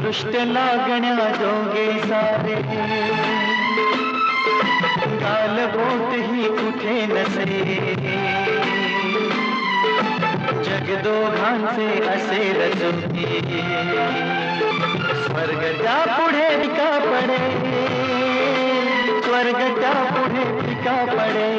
दृष्ट लागण्या जोगे सारे गाल बोट ही कुठे नसे जग दोघांचे असे रचुकी स्वर्ग त्या पुढे फिका पडे स्वर्ग त्या पुढे फिका पडे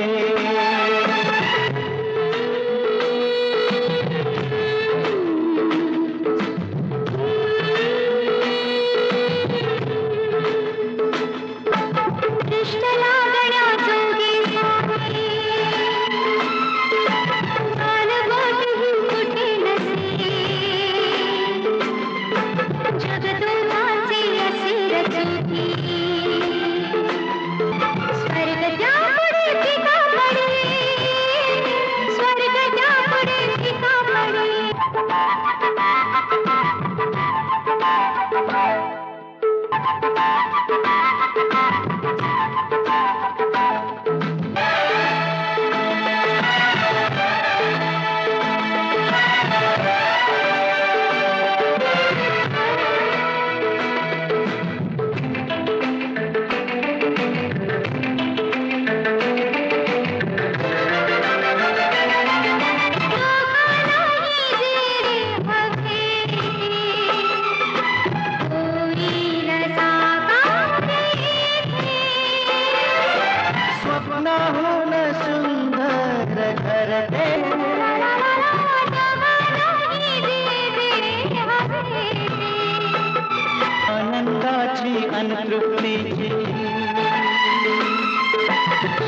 आनंदाची अनतृप्तीची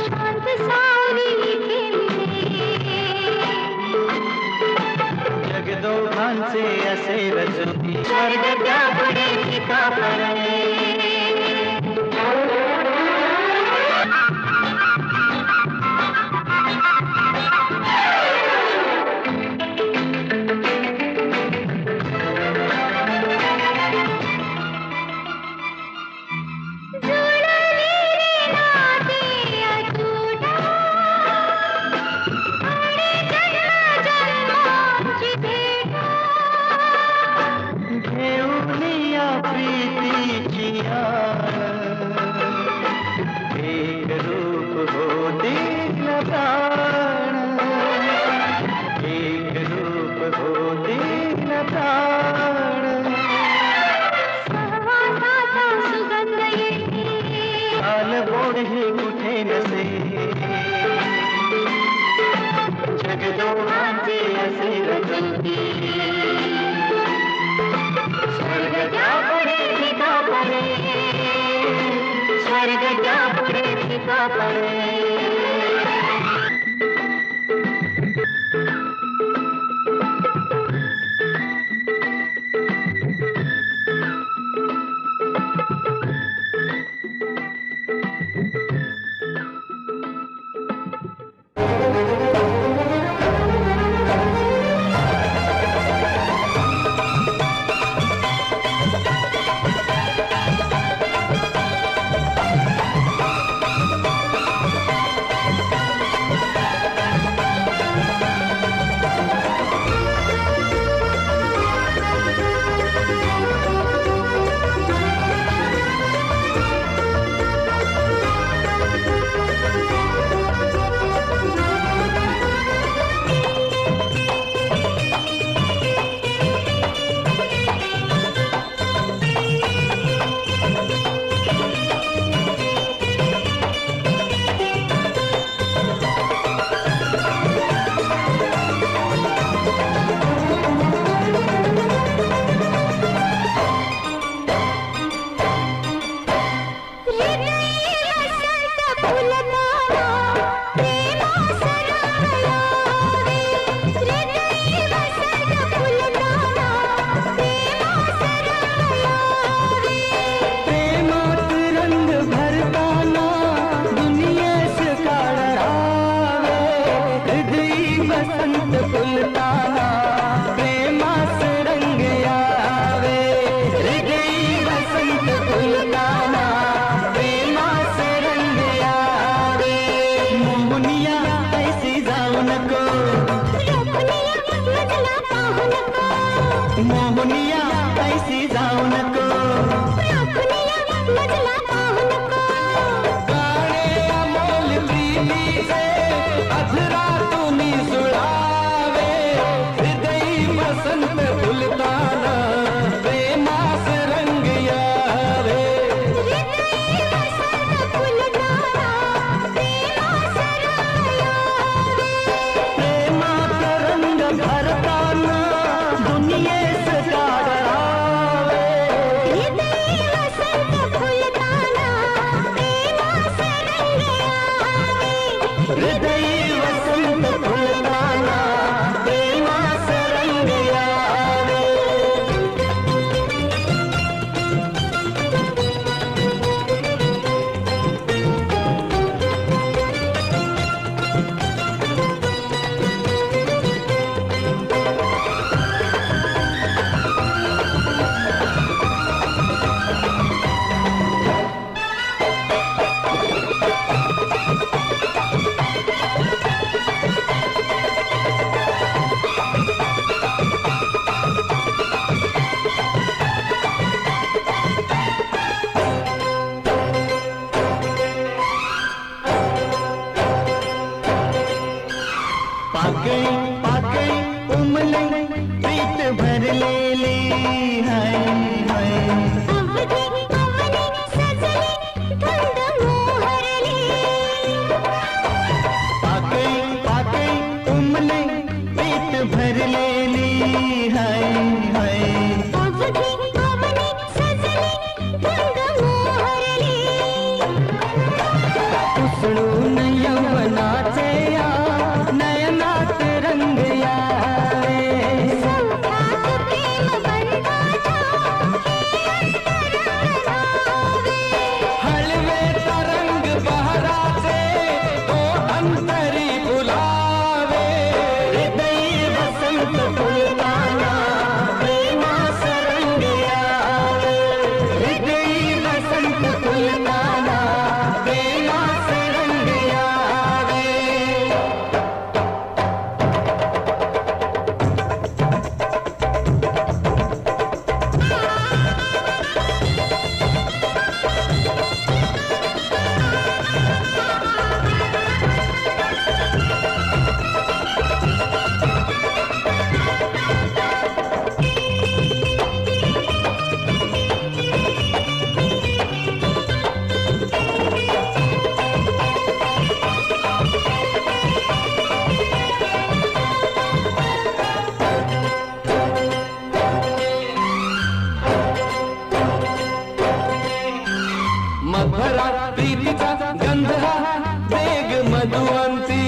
शांत सावली जग दोघांचे असे रचती स्वर्ग त्या पुढे फिका पडे एक रूप हो दीन प्राण एक रूप हो दीन प्राण सहवासाचा सुगंध येते कालबोड हे कुठे नसे जग दोघांचे असे रचती स्वर्ग त्या पुढे फिका पडे स्वर्ग त्या पुढे फिका पडे वसंत फुलताना पाकळी पाकळी उमले प्रीत भरलेली हाय हाय अवधी अवनी सजली धुंद मोहरली पाकळी पाकळी उमले प्रीत भरलेली हाय हाय अवधी अवनी सजली धुंद मोहरली उसळून यवनाचे या नयनात रंग यावे सौख्यात प्रेम बंधाच्या हळवे तरंग बहराचे तो अंतरी फुलावे हृदयी वसंत फुलताना प्रेमास रंग यावे हृदयी वसंत फुलताना प्रेमास रंग यावे मधुरा प्रीतीचा गंध हा वेग मधुवंती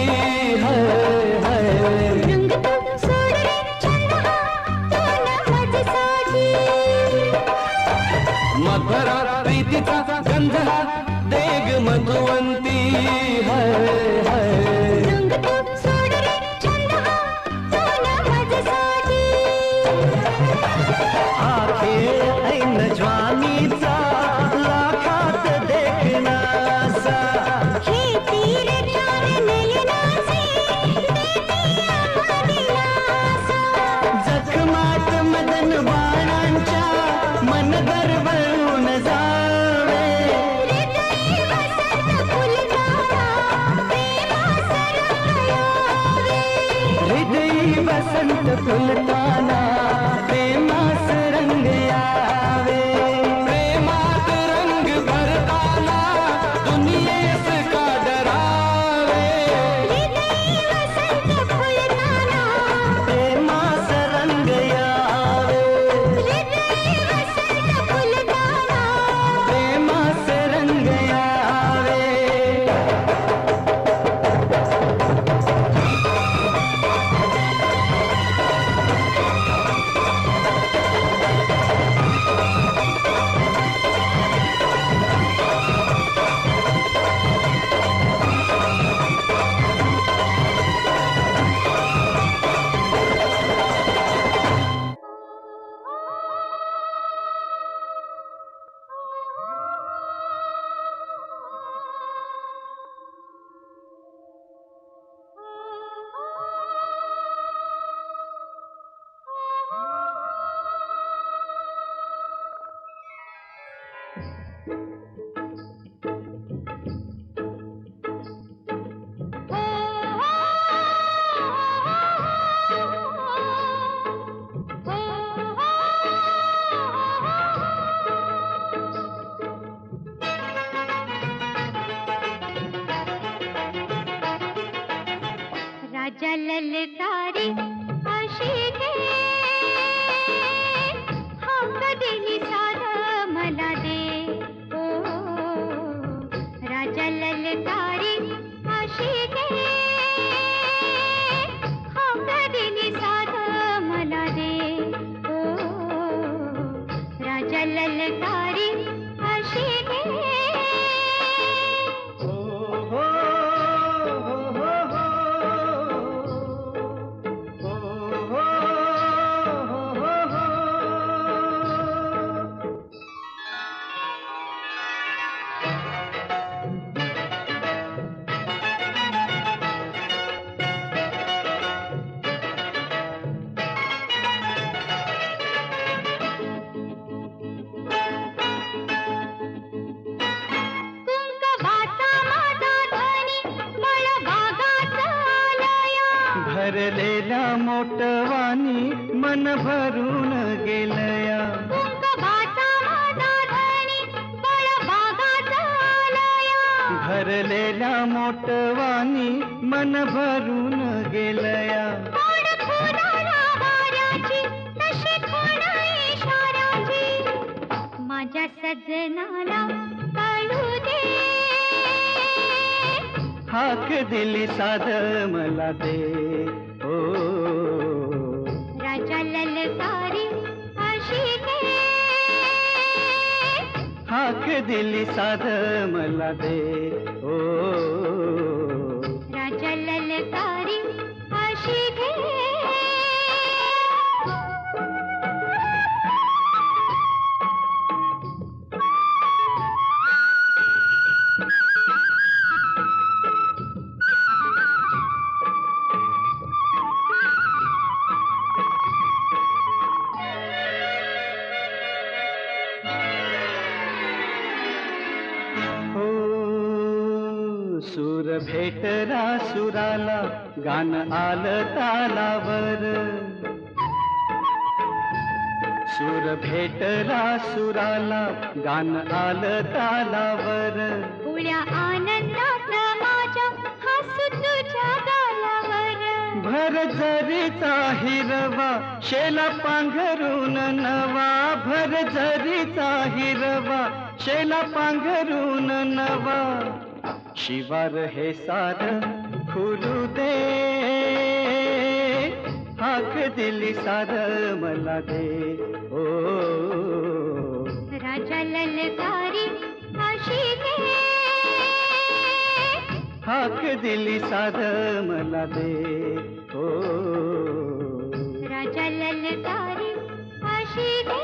हय हय रंग तू सोड रे छंद हा तो न माझ्यासाठी मधुरा प्रीतीचा गंध हा वेग मधुवंती हय हय रंग तू सोड रे छंद हा तो न माझ्यासाठी हा खेळ ऐन ज्वानीचा लाखात देखणासा हे तीर चार नयनाचे देती आम्हा दिलासा जखमात मदन बाणांच्या मन दरवळून जावे हृदयी वसंत फुलताना प्रेमास रंग यावे हृदयी वसंत फुलताना प्रेमास रंग यावे प्रेमात रंग भरताना दुनियेस का डरावे हृदयी वसंत फुलताना प्रेमास रंग यावे हृदयी वसंत फुलताना प्रेमास रंग यावे राजा ललकारी आशिके हम कधी साध मला दे ओ राजा ललकारी आशिके हम कधी साध मला दे ओ राजा ललकारी आशिके भरलेल्या मोटवानी मन भरून गेलया कुंकवाचा माझा धनी बळबागाचा आलया भरलेल्या मोटवानी मन भरून गेलया कोण फुलाला वाऱ्याची तशी कोण इशाऱ्याची माझ्या सजनाला कळू दे हाक दिली साध मला दे ओ राजा ललकारी अशी दे हाक दिली साध मला दे ओ राजा ललकारी अशी दे सूर भेटला सुराला गान आलं तालावर सूर भेटला सुराला गान आलं तालावर पुळ्या आनंदात माझ्या हसू तुझ्या गालावर भर झरीचा हिरवा शेला पांघरून नवा भर झरीचा हिरवा शेला पांघरून नवा शिवार हे सार खुलू दे हाक दिली सार मला दे ओ राजा ललकारी अशी दे हाक दिली सार मला दे ओ राजा ललकारी अशी दे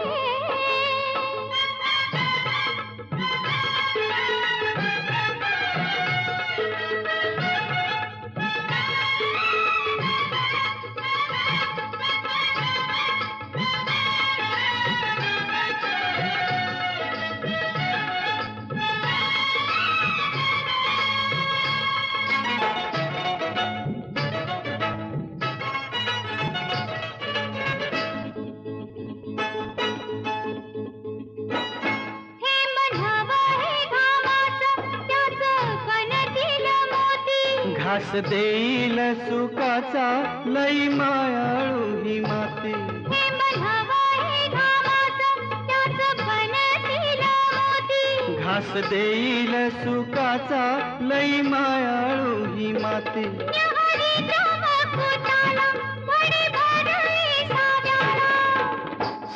घास देईल सुखाचा लई मायाळू ही माती हे बघावा हे घामाचं त्याचं बनतील मोती घास देईल सुखाचा लई मायाळू ही माती न्याहाळीच्या वकुटाला वडी भरली साव्याला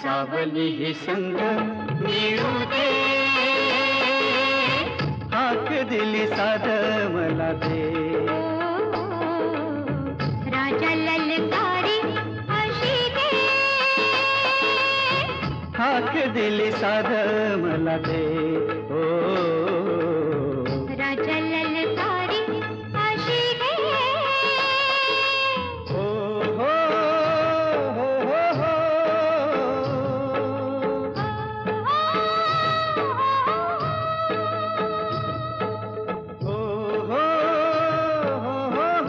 सावली ही संग मिळू दे हाक दिली साध मला दे राजा ललकारी अशी दे हाक दिली साध मला दे ओ राजा ललकारी अशी दे हो हो हो हो हो हो हो हो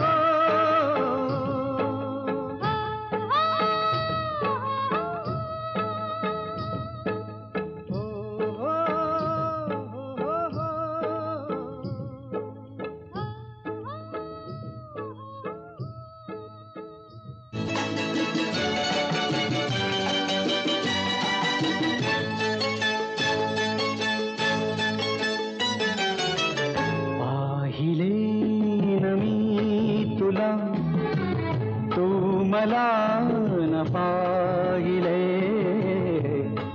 हो पाहिले न मी तुला तू मला न पाहिले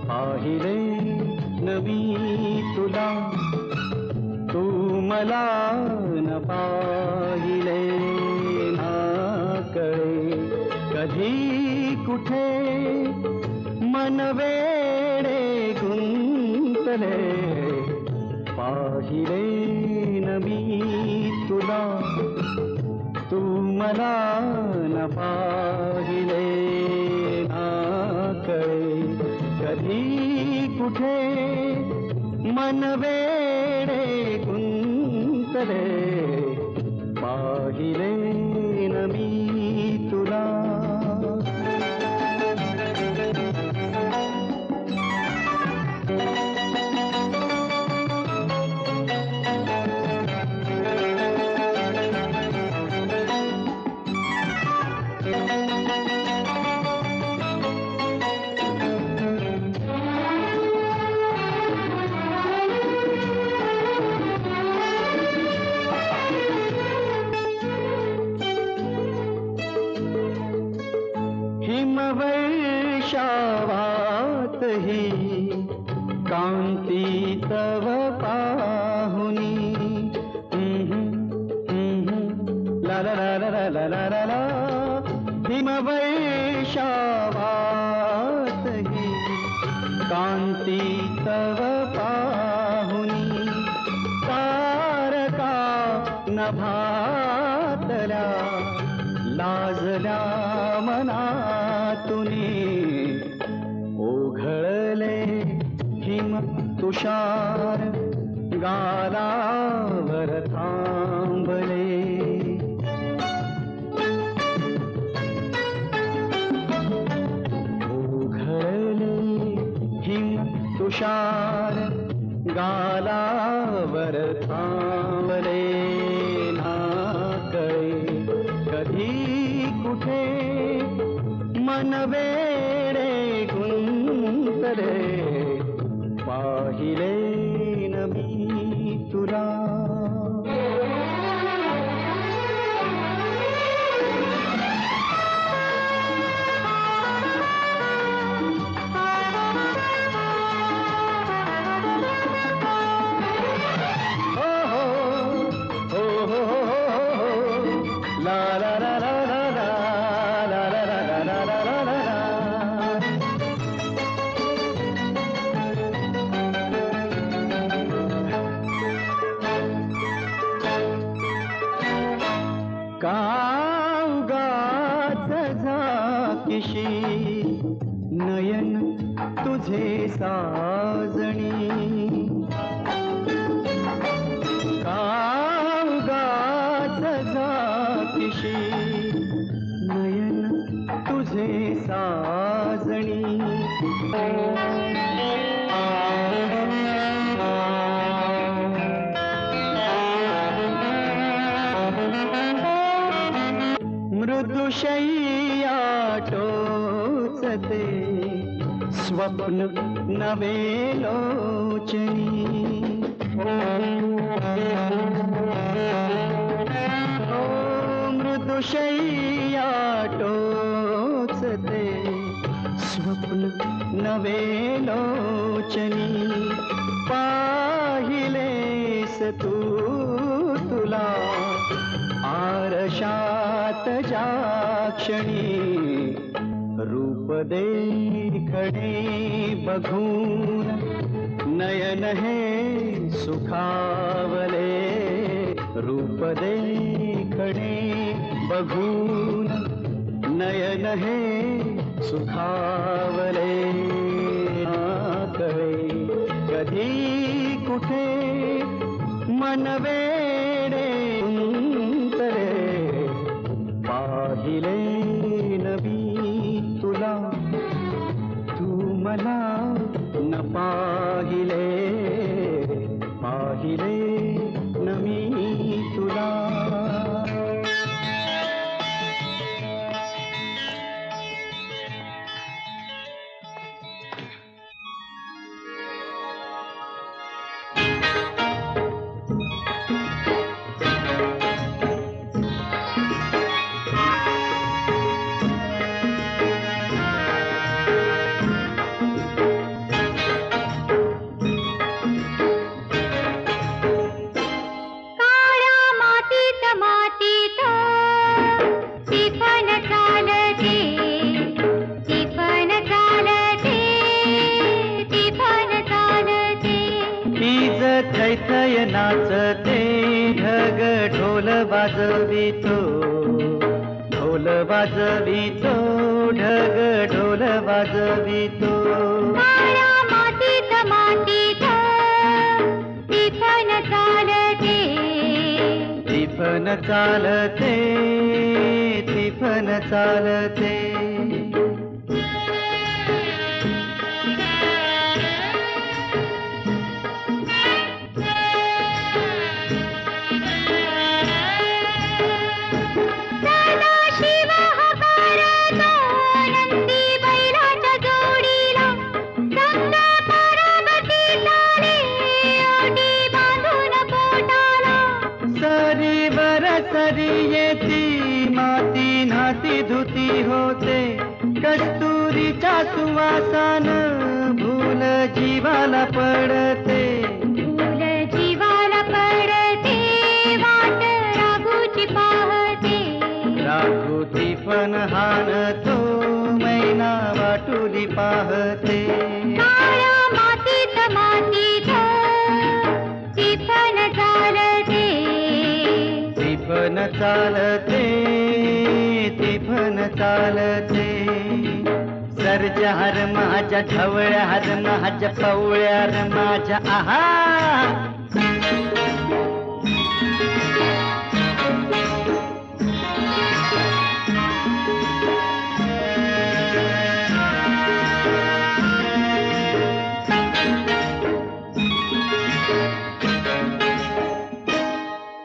पाहिले न मी तुला तू मला न पाहिले ना कळे कधी कुठे मन वेडे गुंतले पाहिले न मी तुला तू मला न पाहिले ना कळे कधी कुठे मन वेडे गुंतले पाहिले न मी हिमवर्षावातही कांती तव पाहुनी ला ला ला ला ला ला ला ला हिमवर्षावातही कांती तव पाहुनी तारका नभातल्या लाजल्या मनातुनी ओघळले हिम तुषार गालावर थांबले ओघळले हिम तुषार गालावर थांबले कधी कुठे मन वेडे गुंतले पाहिले न मी तुला काउगाच झाकीशी नयन तुझे साजणी काउगाच झाकीशी नयन तुझे साजणी मृदुशय्या टोचते स्वप्न नवे लोचनी ओ मृदुशय्या टोचते स्वप्न नवे लोचनी पाहिलेस तू तुला आरशात ज्या क्षणी रूप देखणे बघून नयन हे सुखावले रूप देखणे बघून नयन हे सुखावले कळे कधी कुठे मन वेडे पाहिले नवी तुला तू मला न पाहिले पाहिले न मी तुला थैथय नाचते ढग ढोल वाजवितो ढोल वाजवितो ढग ढोल वाजवितो काळ्या मातीत मातीत तिफन चालते तिफन चालते तिफन चालते सदाशिव हवा माती धुती होते कस्तुरीच्या सुवासान भूल जीवाला पडते फूल जीवाला पडते वाट राघूची पाहते राघोती पण हाणतो मैना वाटुली पाहते काळ्या मातीत मातीत ती पण चालते ती पण चालते ती पण चालते सर्जार माझ्या ढवळ्यार माझ्या पवळ्यार माझ्या आहा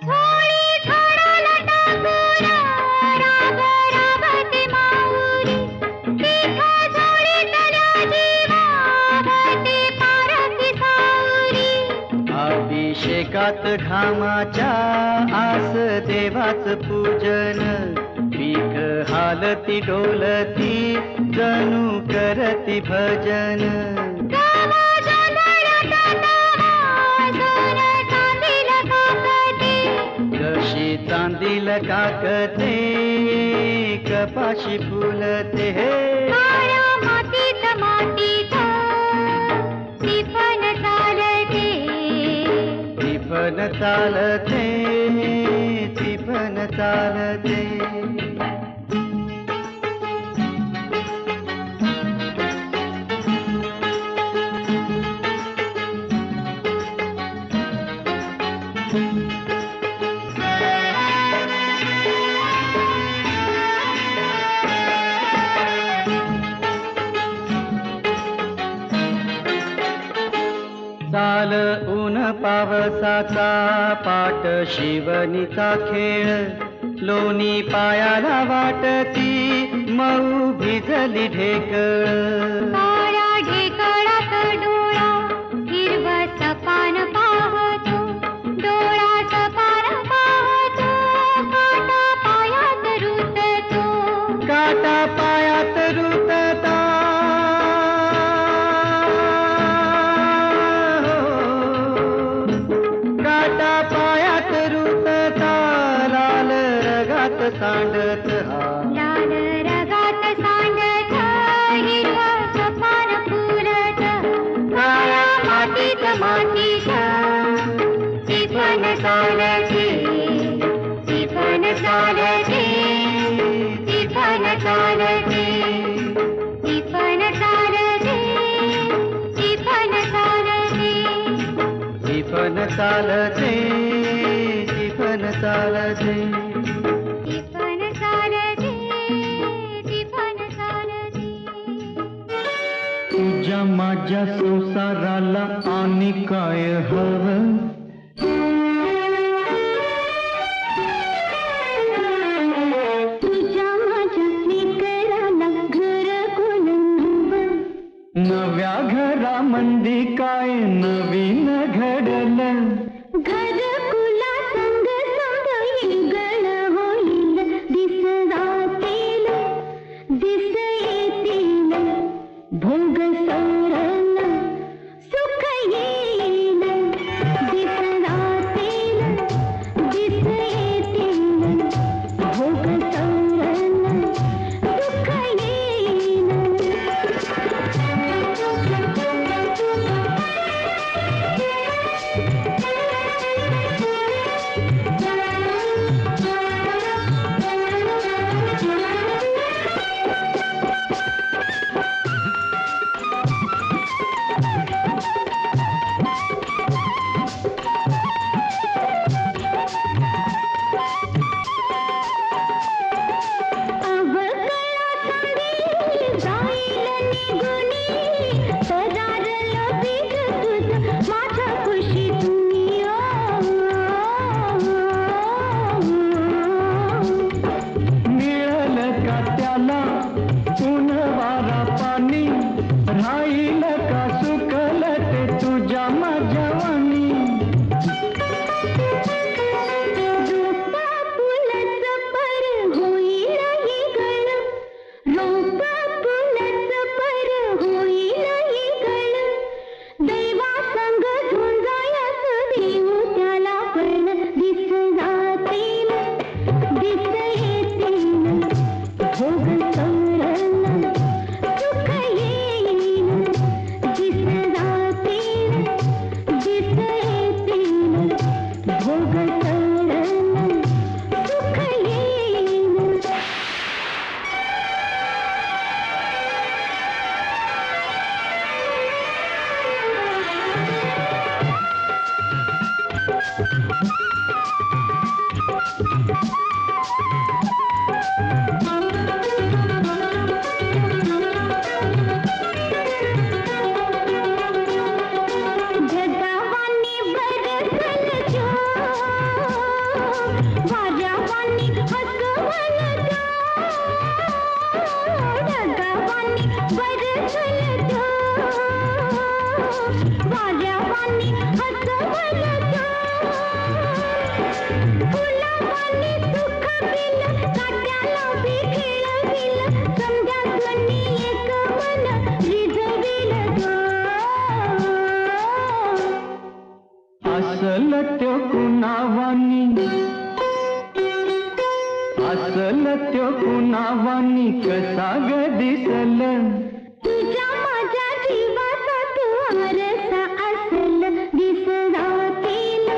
थोडी झाडाला टाकून राग रागते माऊली तिथं जोडीतल्या जीवावती पारखी सावरी अभिषेकात घामाच्या आस देवाच पूजन पीक हालती डोलती जणू करती भजन गावा जोंधळ्यात नावाजून चांदील काकते कशी चांदील काकते कपाशी फुलते काळ्या मातीत मातीत ती पण चालते ती पण चालते ती पण चालते चाल ऊन पावसाचा पाट शिवणीचा खेळ लोणी पायाला वाटती मऊ भिजली ढेकळ काळ्या ढेकळात डोळा हिरवं सपान पाहतो डोळा सपान पाहतो काटा पायात रुततो काटा पायात रुतता काटा पायात रुतता लाल रगात सांडत हा लाल रगात सांडत हिरवं सपान फुलत काळ्या मातीत मातीत ती पण चालते ती पण चालते ती पण चालते ती पण चालते ती पण चालते ती पण चालते ती पण चालते ती पण चालते ती पण चालते तुझ्या माझ्या संसाराला आणि काय हवं तुझ्या माझ्या लेकराला घर कोण नवं नव्या घरामंदी काय नवीन घडलं घरकुला संग संग येगळ होईल दिस जातील दिस येतील भोग सरण सुख येईल दिस जातील दिस येतील भोग सरण सुख येईल कसा ग दिसल तुझ्या माझ्या जीवाचा तू आरसा असेल दिस राहतील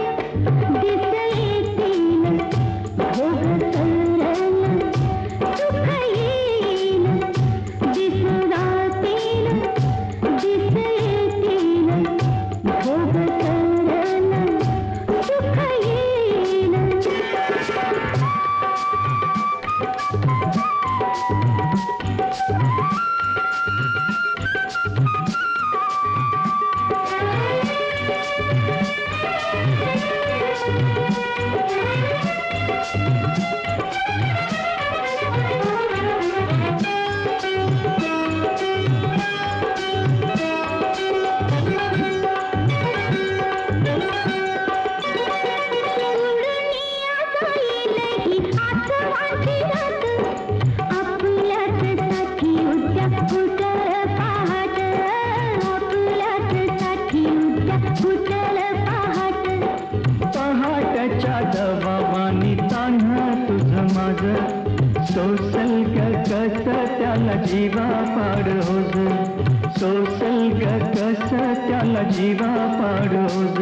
दिस येतील भोग सरल सुख येईल दिस राहतील दिस येतील भोग सरल सुख येईल पहाटच्या दबावानी तान्हा तुझं माझं सोसल ग कस त्याला जीवा पाड होज सोसल ग कस त्याला जीवा पाड होज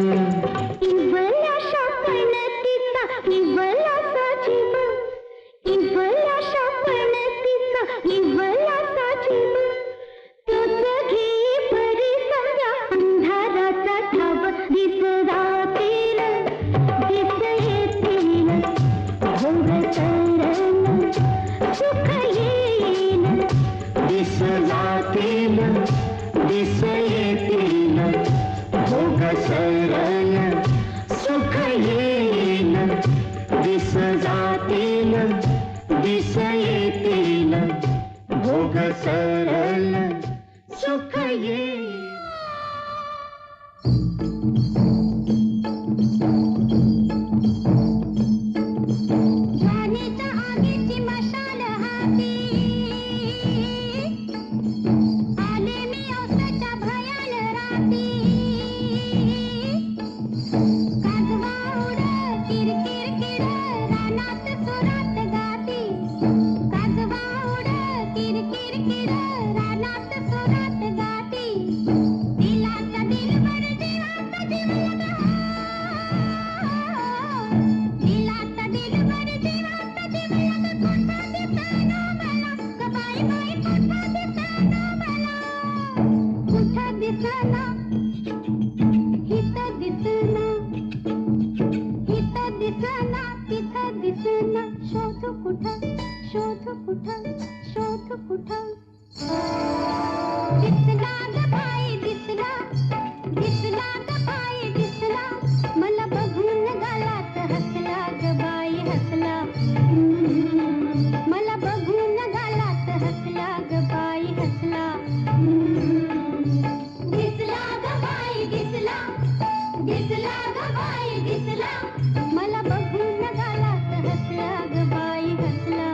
इवलाशा पणतीचा इवलासा जीव इवलाशा पणतीचा इवलासा जीव तोच घे परी संध्या अंधाराचा ठाव दिस राहतील दिस येतील भोग सरल सुख येईल दिस जातील दिस येतील भोग सरल सुख येईल दिस जातील दिस येतील भोग सरल सुख येईल ज्वानीच्या आगीची मशाल हाती आले मी औसाच्या भयाल राती काजवा उड किरकिर किड रानात सुरात गाती काजवा उड किरकिर किड रानात सुरात गाती दिलाचा दिलबर जीवाचा जीव लगा दिलाचा दिलबर जीवाचा जीव लगा कोणता दिसना मला ग बाई बाई कोणता दिसना मला कुठं दिसना हित दिसना हित दिसना तिथं दिसना शोध कुठं शोध कुठं शोध कुठं दिसला ग बाई दिसला दिसला ग बाई दिसला मला बघून गालात हसला ग बाई हसला मला बघून गालात हसला ग बाई हसला दिसला ग बाई दिसला दिसला ग बाई दिसला मला बघून गालात हसला ग बाई हसला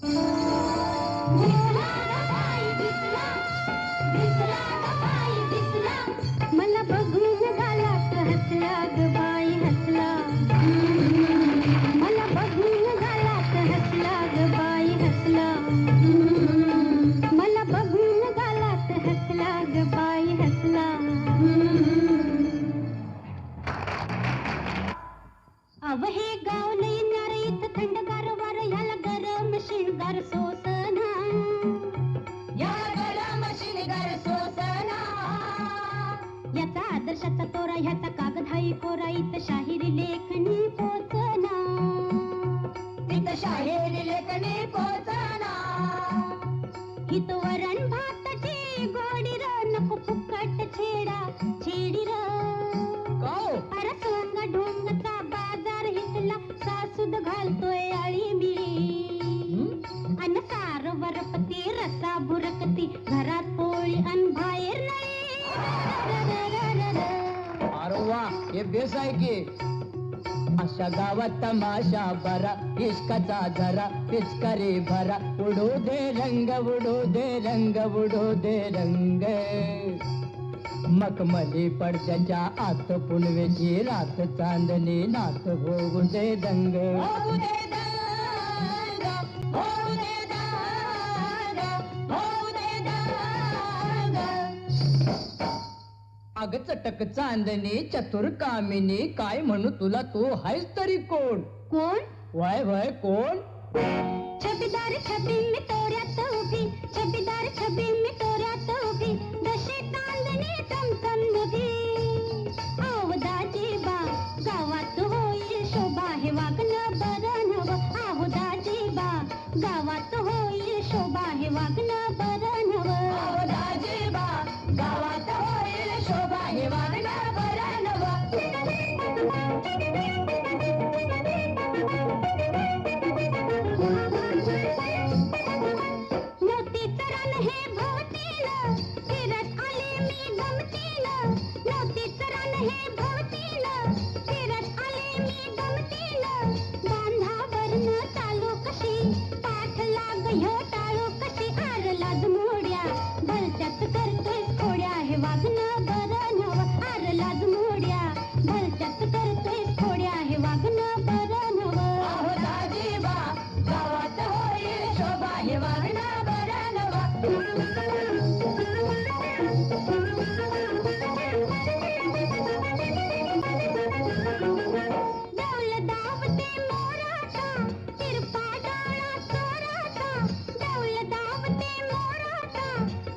दिसला ग बाई दिसला, दिसला ग बाई दिसला, मला बघून गालात हसला ग बाई हसला, मला बघून गालात हसला ग बाई हसला, मला बघून गालात हसला ग बाई हसला. अव हे गाव लई न्यार इथं थंडगार वार ह्याला गरम शिणगार सोसना, याला गरम शिणगार सोसना. याचा आदर्शाचा तोरा ह्याचा कागदाई कोरा इथं शाहिरी लेखणी पोचना, इथं शाहिरी लेखणी पोचना. इथं वरण भाताची गोडी र नको फुकट छेडा छेडी र. अरे सोंग ढोंगचा बाजार हितला सासूद घालतोय अळी मिळी, अन सार वरपती रसा बुरकती घरात पोळी अन बाहेर नाही. अरे वा, हे बेस आहे की. अशा गावात तमाशा बरा, इश्काचा झरा पिचकारी भरा, उडू दे रंग उडू दे रंग उडू दे रंग. मखमली पडद्याच्या आत पुनवेची रात चांदणी नात होऊ दे दंग. होऊ दे दंग, होऊ दे दंग, होऊ दे दंग. अग चटक चांदणी चतुर कामिनी, काय म्हणू तुला तू हायस तरी कोण? कोण? वय वय कोण? छबीदार छबी मी तोऱ्यात उभी, छबीदार छबी मी तोऱ्यात उभी, जशी चांदणी चमचम नदी. आवदाजी बा गावात होईल शोभा, हे वागणं बरं नवं. आवदाजी बा गावात होईल शोभा, हे वागणं बरं नवं. आवदाजी बा गावात होईल शोभा, हे वागणं बरं नवं. मोतीचं रान हे भोवतीनं फिरत आले मी गमतीनं, मोतीचं रान हे भोवतीनं फिरत आले मी गमतीनं. बांधावरनं चालू कशी पाठ लाग ह्यो टाळू कशी, आर लाज मोड्या भलत्यात करतोय खोड्या, हे वागणं बरं नवं. आर लाज मोड्या भलत्यात करतोय खोड्या, हे वागणं बरं नवं. अहो दाजीबा गावात होईल शोभा, हे वागणं बरं नवं. डौल दावते मोराचा तिरपा डोळा चोराचा, डौल दावते मोराचा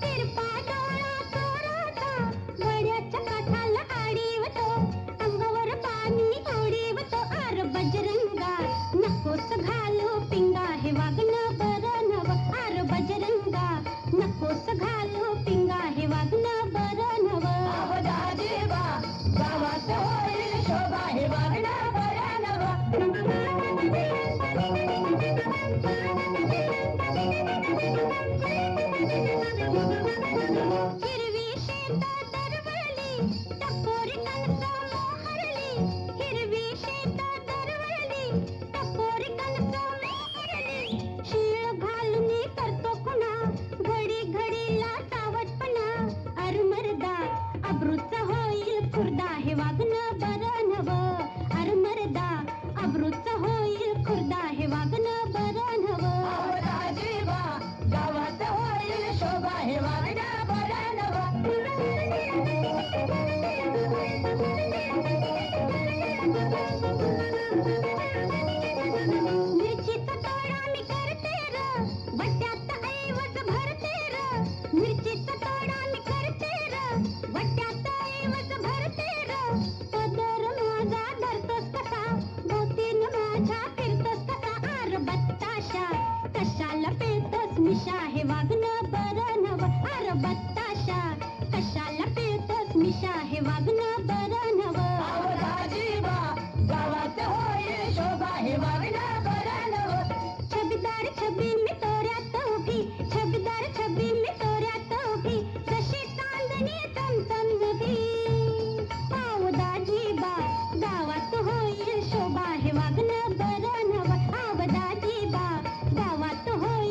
तिरपा डोळा चोराचा. गड्याच्या काठाला आडीवतो, अंगावर पाणी उडीवतो. आर बजरंगा नकोस घालू पिंगा, हे वागणं बरं नवं. आर बजरंगा नकोस घालू पिंगा, हे वागणं बरं नवं. अहो दाजीबा गावात होईल शोभा, हे वागणं बरं नवं. हिरवी शेत दरवळली टपोरी कणसं मोहरली, हिरवी शेत दरवळली टपोरी कणसं मोहरली. शीळ घालून करतो कुणा घडी घडीला सावटपणा, अरमरदा अब्रूचा होईल खुर्दा, हे वागणं बरं नवं. अरमरदा अब्रूचा होईल खुर्दा, हे वागणं बरं नवं. गावात होईल शोभा, हे वागणं बरं नवं. मिरचीचा तोडा मी करते र, वट्यात ऐवज भरते र. मिरचीचा तोडा मी करते र, वट्यात ऐवज भरते र. पदर माझा धरतोस कसा, भोवतीन माझ्या फिरतोस कसा. आर बत्ताशा कशाला पिळतोस मिशा, हे वागणं बरं नवं. आर बत्ताशा कशाला पिळतोस मिशा, हे वागणं बरं नवं. गावात होईल शोभा, हे वागणं बरं नवं. छबीदार छबी मी तोऱ्यात उभी, छबीदार छबी मी तोऱ्यात उभी, जशी चांदणी चमचम नदी. आवदाजी बा गावात होईल शोभा, हे वागणं बरं नवं. आवदाजी बा गावात होईल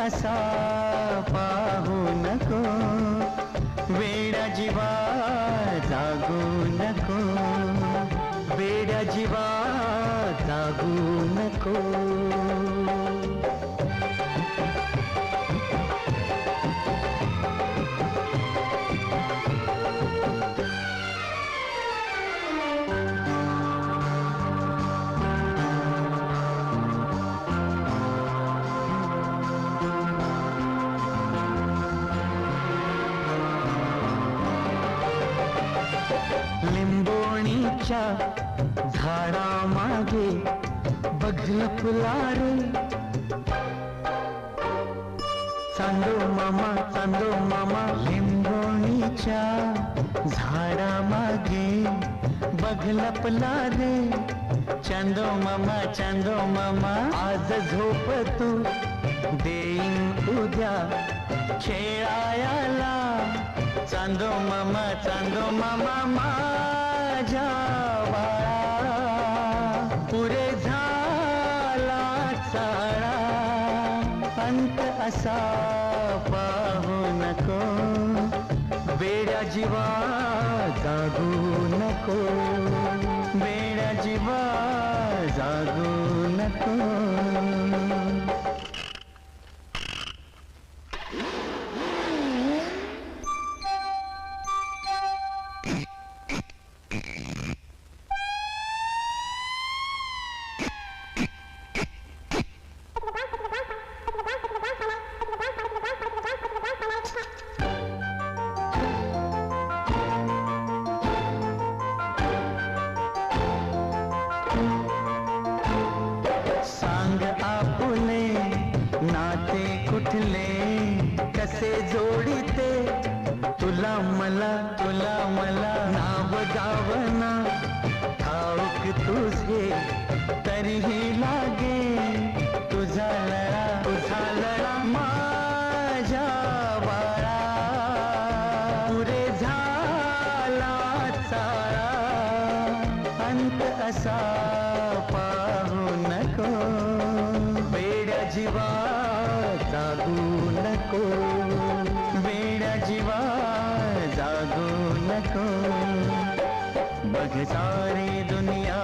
असा पाहू नको, वेड्या जीवा जागू नको, वेड्या जीवा जागू नको. लिंबोणीच्या झाडामागे बघल फुलारे, चांदो मामा लिंबोणीच्या झाडामागे बघल फुलारे. चांदो मामा आज झोप तू, देईन उद्या खेळायला. चांदो मामा माझ्या बाळा, पुरे झाला चाळा. अंत असा पाहू नको, वेड्या जीवा जागू नको, वेड्या जीवा जागू नको. सांग आपुले नाते कुठले कसे जोडिते, तुला मला नाव गावना ठाऊक तुझे, तरीही लागे तुझा लळा माझ्या बाळा. पुरे झाला चाळा, अंत असा पाहू नको, वेड्या जीवा जागू नको, वेड्या जीवा जागू नको. बघ सारी दुनिया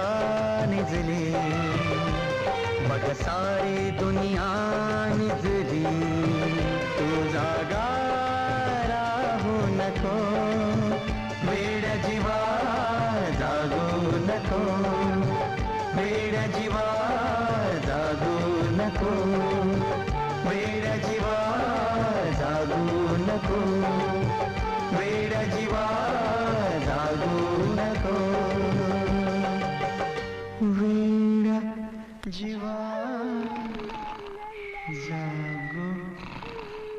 निजली, बघ सारी दुनिया निजली, तू जागा राहू नको, वेड्या जीवा जागू नको, वेड्या जीवा जागू नको, वेड्या जीवा जागू नको, वेड्या जीवा जागू नको, वेड्या जीवा जागू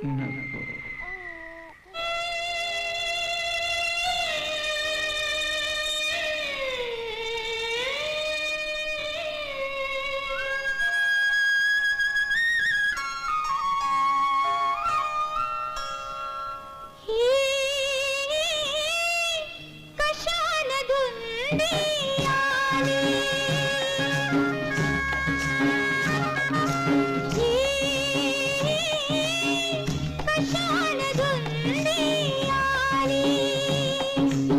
नको.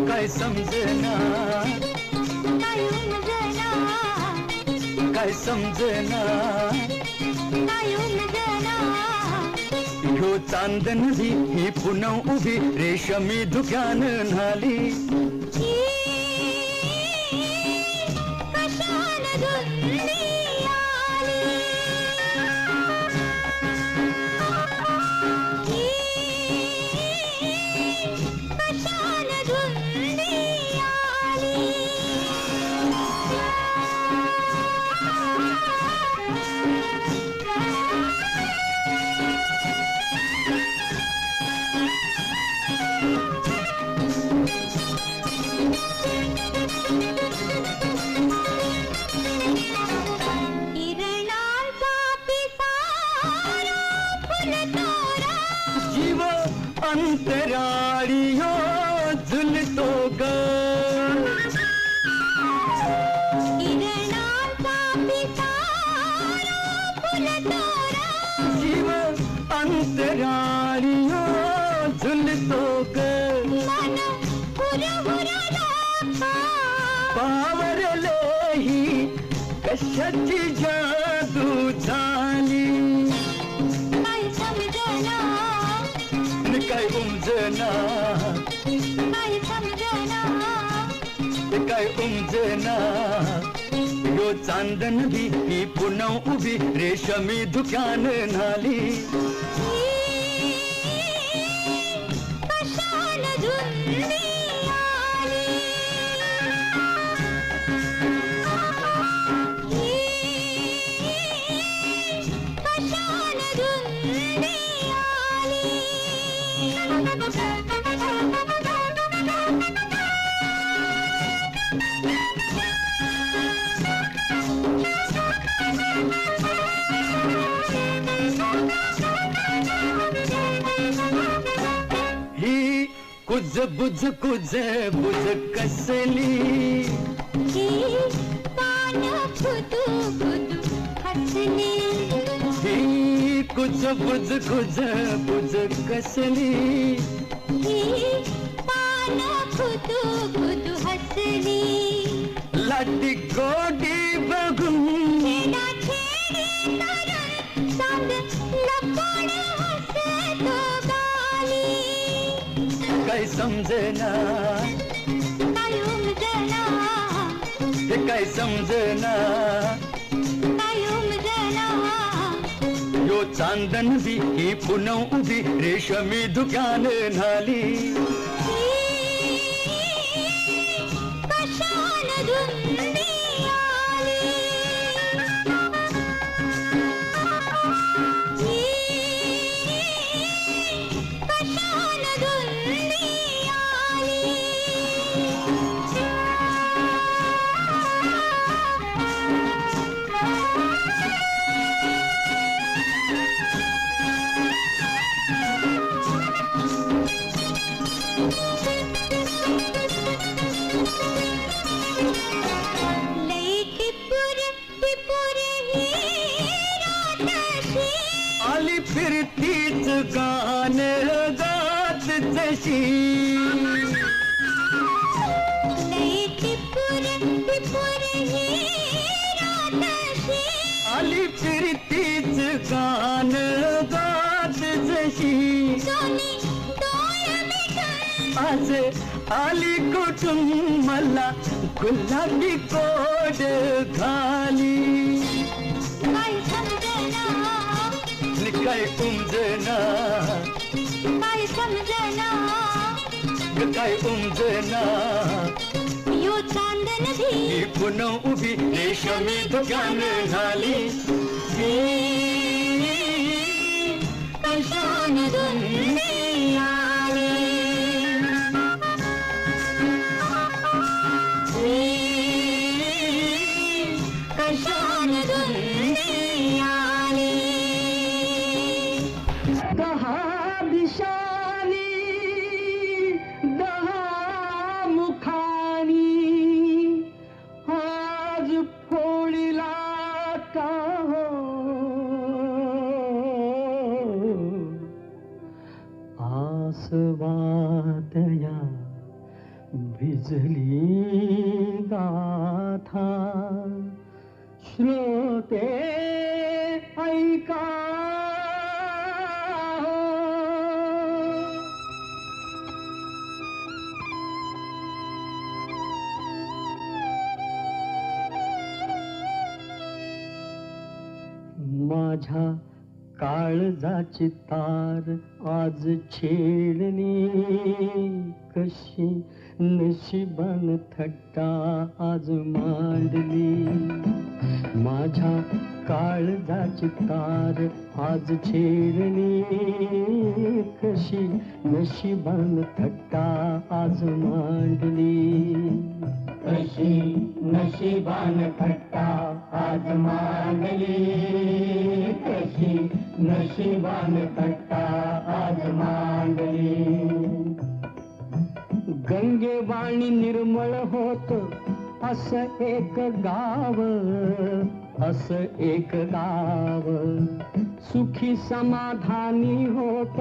काय समजना, काय समजना, ह्यो चांदन ही पुनव उभी रेशमी धुक्यान न्हाली. अंतराळियो झुलतो ग जीव पावरले ही कशाची जादू झाली काय समजना काय उमजना काय उमजना यो चांदन भी ही पुन्हा उभी रेशमी दुकान नाली कशान धुंदी आली कशान धुंदी कुज बुज कसली पान खुदू खुदू हसली कुज बुज कसली पान खुदू खुदू हसली लाटी गोडी बघून छेडी करून सांग लपण हसतो गाली काय समजना काय उमजना काय समजना काय उमजना यो चांदन भी ही पुन्हा उभी रेशमी दुकान नाली कशान धुंदी आली कशान धुंदी आली फिरतीच गाण गात जशी आली फिरतीच गाण गात जशी आज आली कुठून मला गुलाबी कोड घाली काय समजना काय उमजना काय समजना काय उमजना यो चांदन भी ही पुन्हा उभी रेशमी दुकान झाली कशान धुंदी आली कशान धुंदी आली दहा दिशानी दहा मुखानी आज फोडीला का हो आसवातया भिजली गाथा श्रोते ऐका माझ्या काळजाची तार आज छेडली कशी नशिबान थट्टा आज मांडली माझ्या काळजाची तार आज छेडली कशी नशिबान थट्टा आज मांडली कशी नशिबान थट्टा आज मांडली कशी नशिबान थट्टा आज मांडली गंगेवाणी निर्मळ होत असं एक गाव असं एक गाव सुखी समाधानी होत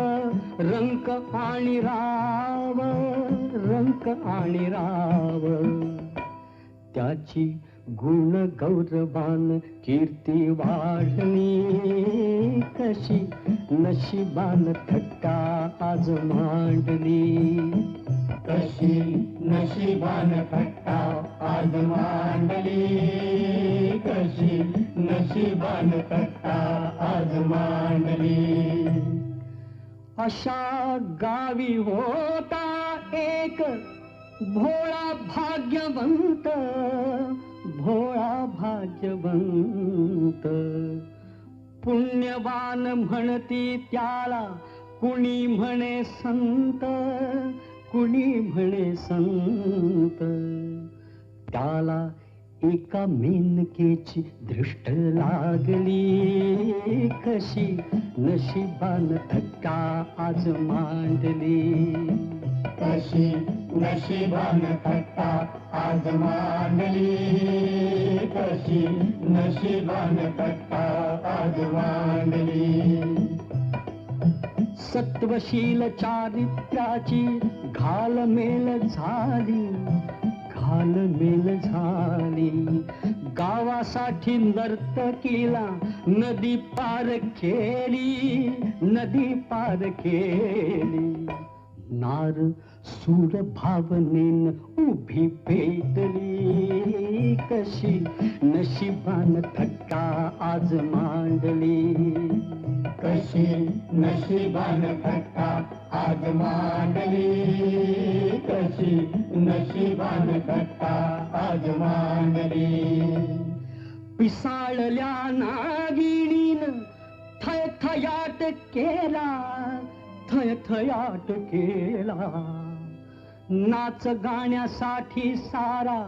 रंक आणि राव रंक आणि राव त्याची गुण गौरवान कीर्ती वाढली कशी नशिबान थट्टा आज मांडली कशी नशिबान थट्टा आज मांडली कशी नशिबान थट्टा आज मांडली अशा गावी होता एक भोळा भाग्यवंत पुण्यवान म्हणती त्याला कुणी म्हणे संत त्याला एका मेनकेची दृष्ट लागली कशी नशिबान थट्टा आज मांडली कशी नशिबान थट्टा आज मांडली कशी नशिबान थट्टा आज मांडली सत्वशील चारित्र्याची घालमेल झाली गावासाठी नर्तकीला नदी पार केली नार सूर भावनेन उभी पेटली कशी नशिबान थट्टा आज मांडली कशी नशिबान थट्टा आज मांडली कशी नशिबान थट्टा आज मांडली पिसाळल्या नागिणीन थयथयाट केला नाच गाण्यासाठी सारा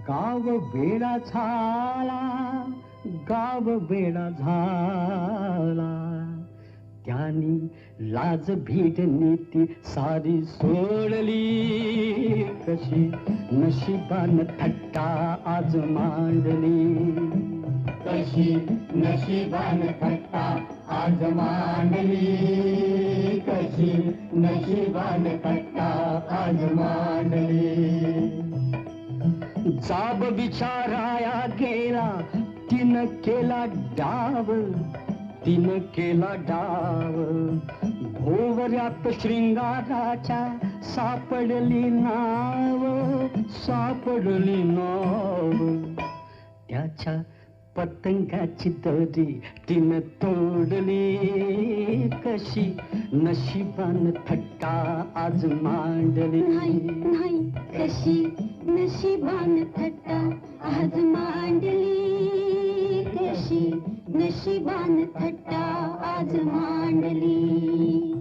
गाव वेडा झाला त्यांनी लाज भीड नीती सारी सोडली कशी नशिबान थट्टा आज मांडली कशी नशिबान थट्टा आज मांडली कशी नशिबान थट्टा आज मांडली जाब विचाराया गेला तिनं केला डाव भोवऱ्यात शृंगाराच्या सापडली नाव त्याच्या पतंगाची दोरी तिनं तोडली कशी नशिबान थट्टा आज मांडली नाही कशी नशिबान थट्टा आज मांडली कशी नशिबान थट्टा आज मांडली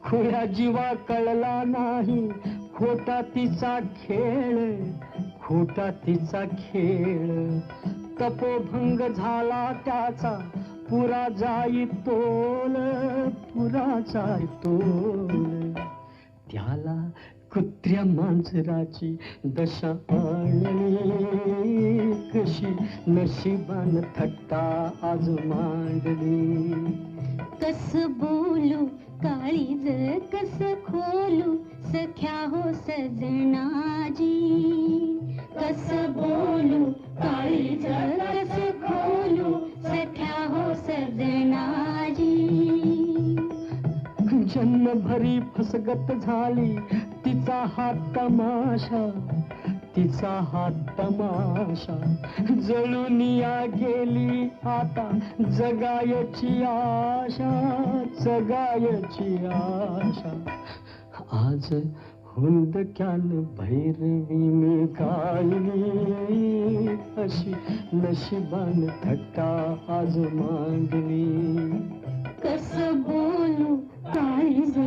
खुळ्या जीवा कळला नाही खोटा तिचा खेळ तपोभंग झाला त्याचा पुरा जाई तोल त्याला कुत्र्या मांजराची दशा आणली कशी नशिबान थट्टा आज मांडली कस बोलू काळीज कस खोलू सख्या हो सजनाजी कस बोलू काळीज कस खोलू सख्या हो सजनाजी जन्मभरी फसगत झाली तिचा हात तमाशा जळून या गेली आता जगायची आशा आज हुंदक्यान भैरवी मी गायली अशी नशिबान थट्टा आज मांडली कस बोलू काळीज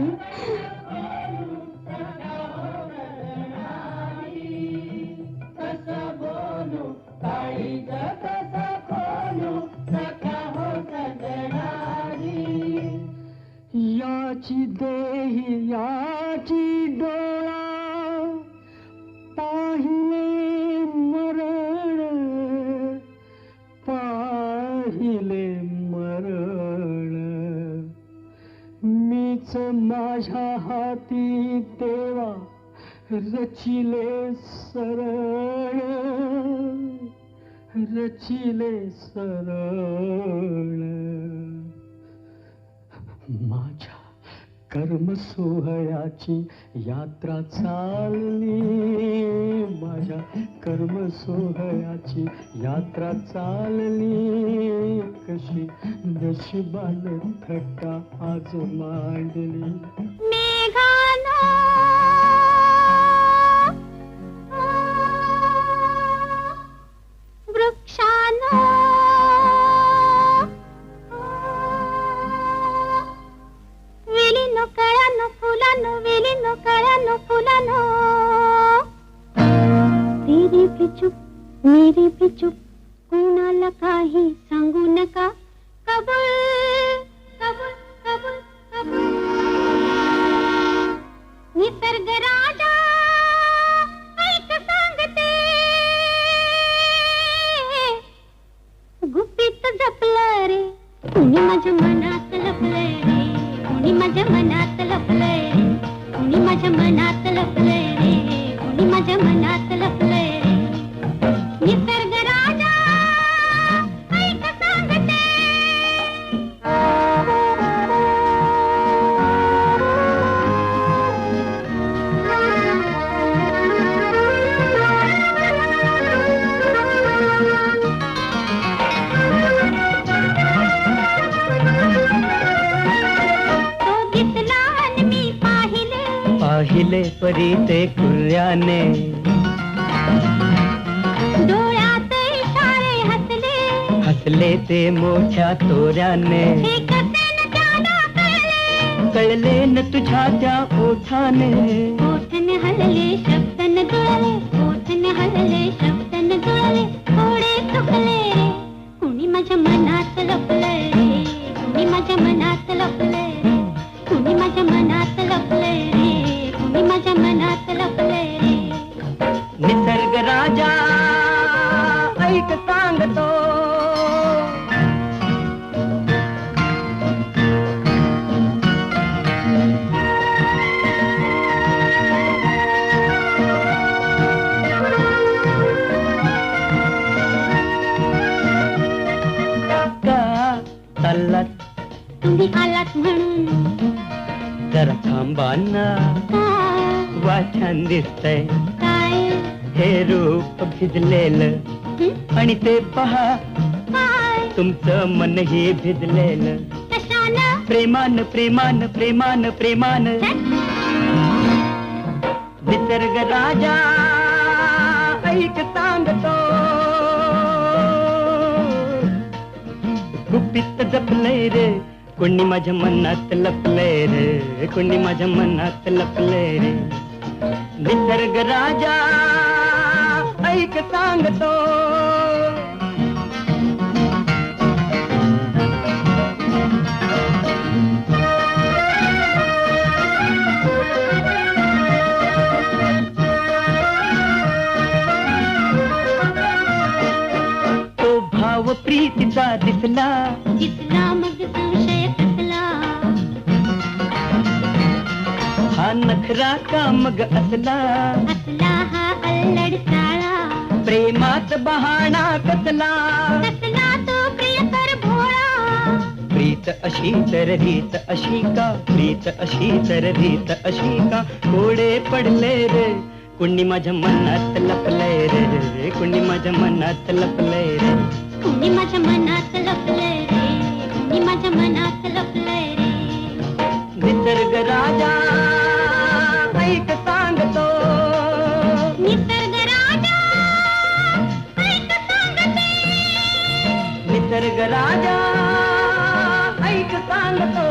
याची देही याची डोळा पाहिले मरण मीच माझ्या हाती तेव्हा रचिले सरळ रचिले सरळ माझ्या कर्म सोहळ्याची यात्रा चालली माझ्या कर्म सोहळ्याची यात्रा चालली कशी नशिबाने थट्टा आज मांडली मेघानो वृक्षानो वेलीनो कळ्यानो फुलानो वेलीनो कळ्यानो फुलानो तेरी भी चुप मेरी भी चुप कोणाला काही सांगू नका कबूल कबूल कबूल कबूल निसर्ग राजा ऐक सांगते गुपित जपलं रे कुणी माझ्या मनात लपलंय रे कुणी माझ्या मनात लपलंय रे कुणी माझ्या मनात लपलंय रे कुणी माझ्या मनात लपलंय रे निसर्ग राजा ऐक सांगते पाहिले परी ते कुर्याने डोळ्यात इशारे हसले हसले ते मोठ्या तोऱ्याने हे कसे न त्याला कळले न तुझ्या त्या ओठाने ओठने हलले शब्दन जुळले ओठने हलले शब्दन जुळले थोडे चुकले रे कुणी माझ्या मनात लपलंय रे कुणी माझ्या मनात लपलंय रे कुणी माझ्या मनात लपलंय रे कुणी माझ्या मनात लपलंय रे निसर्ग राजा ऐक सांगतो चाललात तुम्ही आलात म्हणून जरा थांबा ना वा छान दिसतंय काय हे रूप भिजलेलं आणि ते पहा काय तुमचं मनही भिजलेलं कशानं प्रेमान प्रेमान प्रेमान प्रेमान निसर्ग राजा ऐक सांगतो गुपित जपलंय रे कोणी माझ्या मनात लपलंय रे कोणी माझ्या मनात लपलंय रे निसर्ग राजा ऐक सांगतो तो भाव प्रीतीचा दिसला दिसला मग संशय कसला हा नखरा का मग असला असला हा अल्लड साळा प्रेमात बहाणा कसला कसला तो प्रियकर भोळा प्रीत अशी तर रीत अशी का प्रीत अशी तर रीत अशी का कोडे पडले रे कुणी माझ्या मनात लपलंय रे कुणी माझ्या मनात लपलंय रे कुणी माझ्या मनात लपलंय रे कुणी माझ्या मनात लपलंय रे निसर्ग राजा ऐक सांगतो निसर्ग राजा ऐक सांगते निसर्ग राजा ऐक सांगतो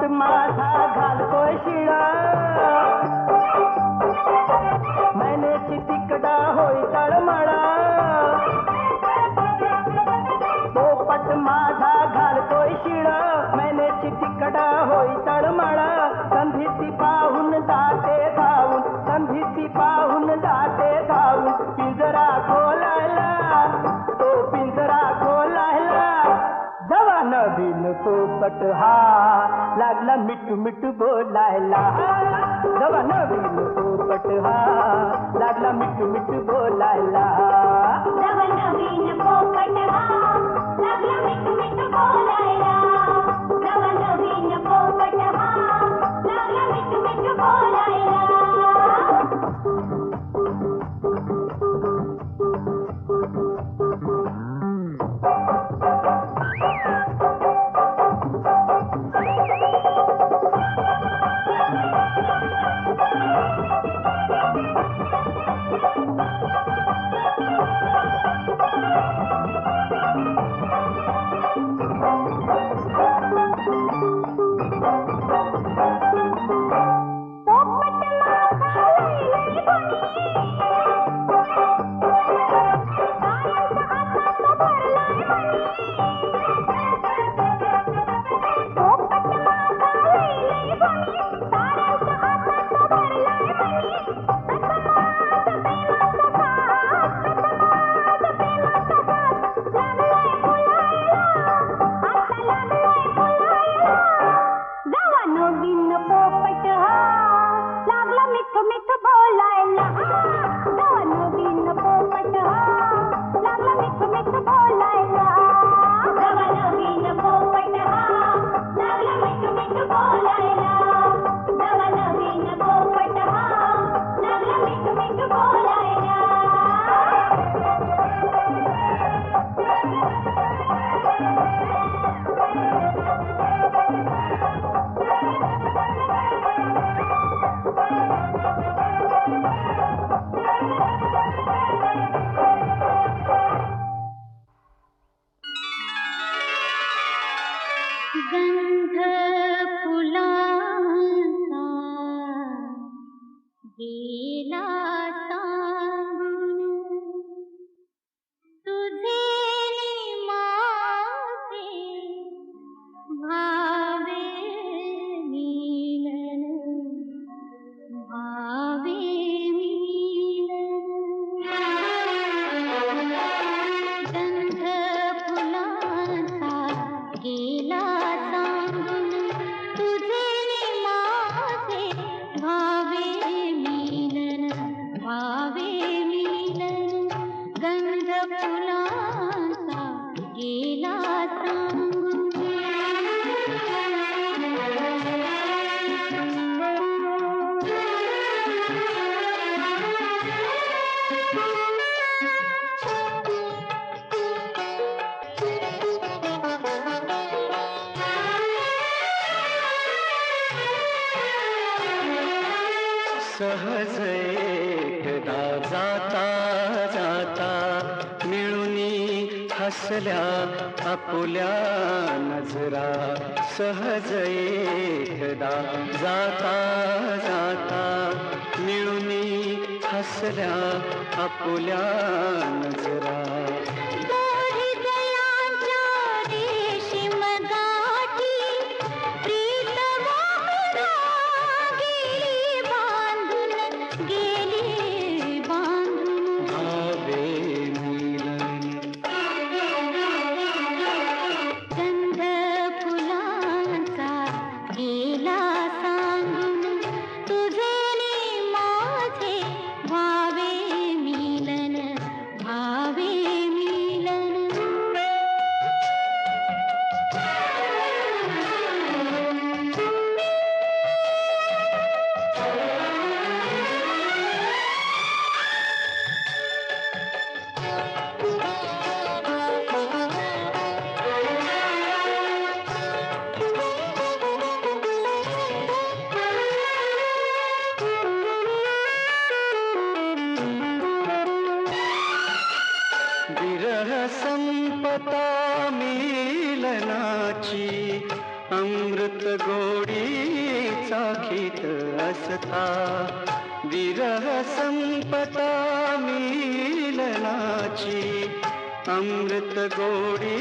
पोपट माझा घालतोय शिळा मैनेची तिकडा होई तळमळा पोपट माझा घालतोय शिळा मैनेची तिकडा होई तळमळा संधीती पाहून जाते धावून संधीती पाहून जाते धावून पिंजरा खोलायला तो पिंजरा खोलायला जवा नवीन पोपट हा लागला मिठू मिठू बोलायला जवा नवीन पोपट हा लागला मिठू मिठू बोलायला जवा नवीन पोपट हा लागला मिठू मिठू बोलायला जवा नवीन पोपट हा लागला मिठू मिठू बोलायला गंध फुलांचा गेला सांगून तुझे माझे भावे मिलन भावे गंध फुलांचा गेला सहज एकदा जाता जाता मिळूनी हसल्या आपुल्या नजरा सहज एकदा जाता जाता मिळूनी हसल्या आपुल्या नजरा संपता मिलनाची अमृत गोडी असता विरह संपता मिलनाची अमृत गोडी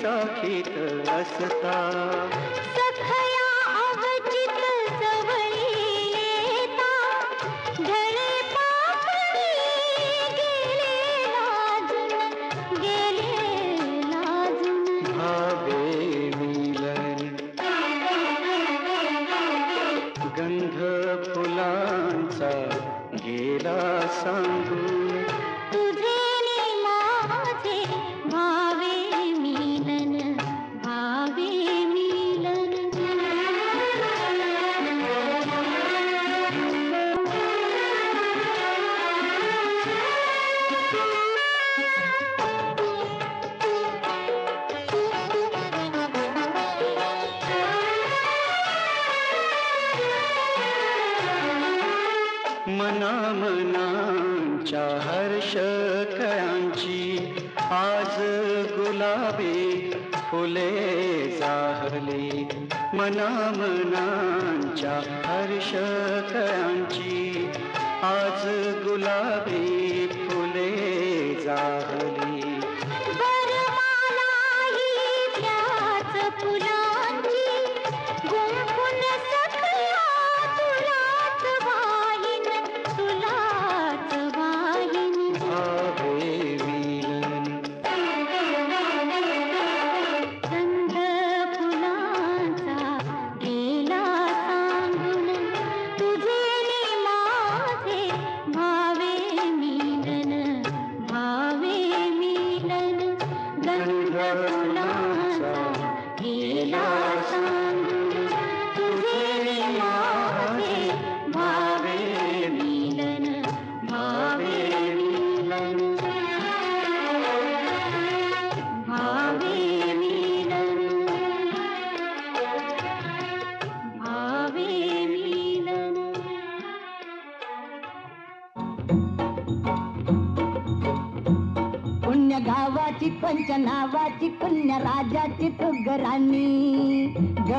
चाखीत असता सखया अवचित जवळी येता ढळे पापणी गेले लाजून भावे मिलन गंध फुलांचा गेला सांगून तुझे नि माझे भावे मिलन भावे मिलन मनामनांच्या हर्ष कळांची आज गुलाबी फुले जाहली मनामनांच्या हर्ष कळांची आज गुलाबी फुले जाहली बरमालाही त्याच फुलांची गुंफून सखया तुलाच वाहिन भावे मिलन गंध फुलांचा गेला सांगून तुझे नि माझे भावे मिलन गंध फुलांचा गेला सांगून तुझे नि माझे भावे मिलन भावे मिलन भावे मिलन भावे मिलन पुण्य गावाची पंच नावाची पुण्य राजाची तुगराणी ग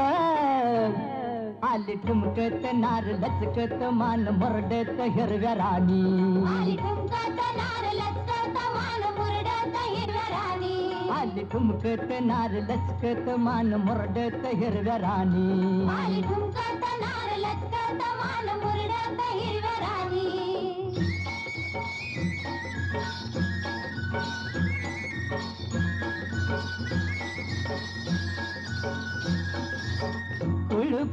आली ठुमकत नार लचकत मान मरडत हिरव्या राणी आली ठुमकत नार लचकत मान मुरडत हिरव्या राणी आली ठुमकत नार लचकत मान मरडत हिरव्या राणी आली ठुमकत नार लचकत मान मुरडत हिरव्या राणी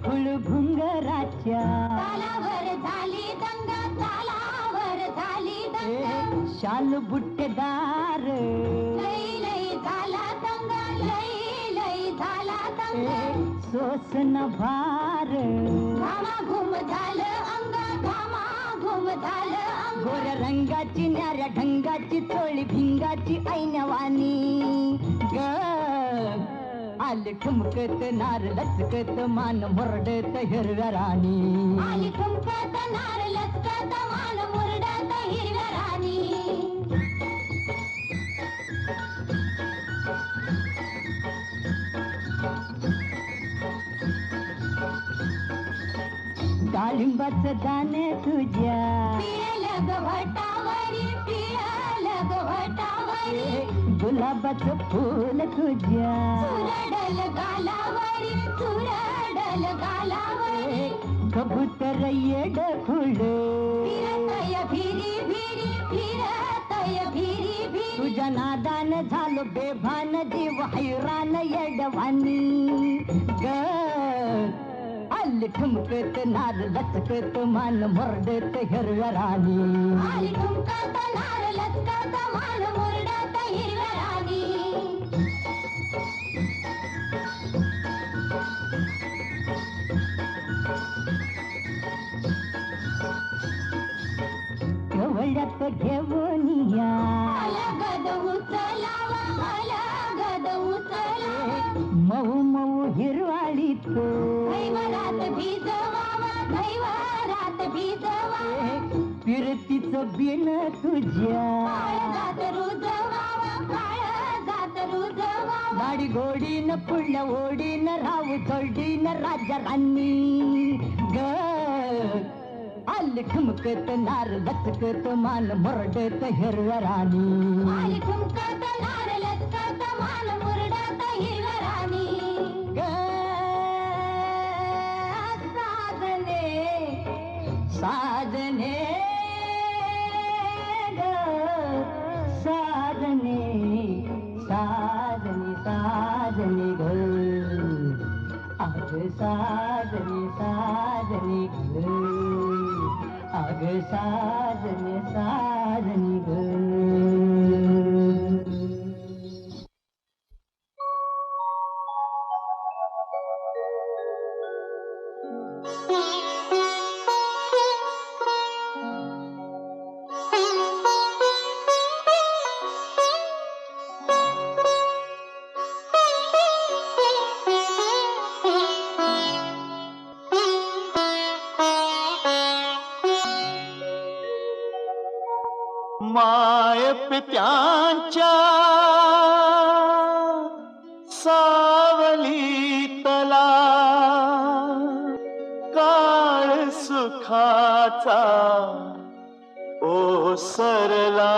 खुळ घुंगराच्या तालावर झाली दंगा तालावर झाली दंगा शाल बुट्टेदार लई लई झाला दंगा लई लई झाला दंगा सोसन भार घामाघूम झालं अंग घामाघूम झालं अंग गोऱ्या रंगाची न्याऱ्या ढंगाची चोळी भिंगाची ऐनवानी ग आली ठुमकत नार लचकत मान मुरडत हिरव्या राणी आली ठुमकत नार लचकत मान मुरडत हिरव्या राणी डाळिंबाचं दाणे तुझ्या पिळलं गव्हाटावरी पिळलं गव्हाटावरी गुलाबाचं फूल तुझ्या चुरडल गालावरी चुरडल गालावरी कबूतर येड खुळ फिरतय भिरी भिरी फिरतय भिरी भिरी तुझ्या नादान झालो बेभान जीव हैरान येडवानी ग आली ठुमकत नार लचकत मान मुरडत हिरव्या राणी आली ठुमकत नार लचकत मान मुरडत हिरव्या राणी गवळ्यात घेऊन या अलगद उचलावा अलगद उचलावा मऊ मऊ हिरवाळीत धैवरात भिजवावा धैवरात भिजवावा फिरतीचं बिन तुझ्या काळजात रुजवावा काळजात रुजवावा गाडी गोडीन पुढल्या ओढीन राहू जोडीन राजा राणी ग आली ठुमकत नार लचकत मान मुरडत हिरव्या राणी आली ठुमकत नार लचकत मान मुरडत हिरव्या राणी ग साजने साजने ग साजने साजनी साजनी ग अग साजनी साजनी ग अग साजनी साजनी ग माय पित्यांच्या सावलीतला काळ सुखाचा ओसरला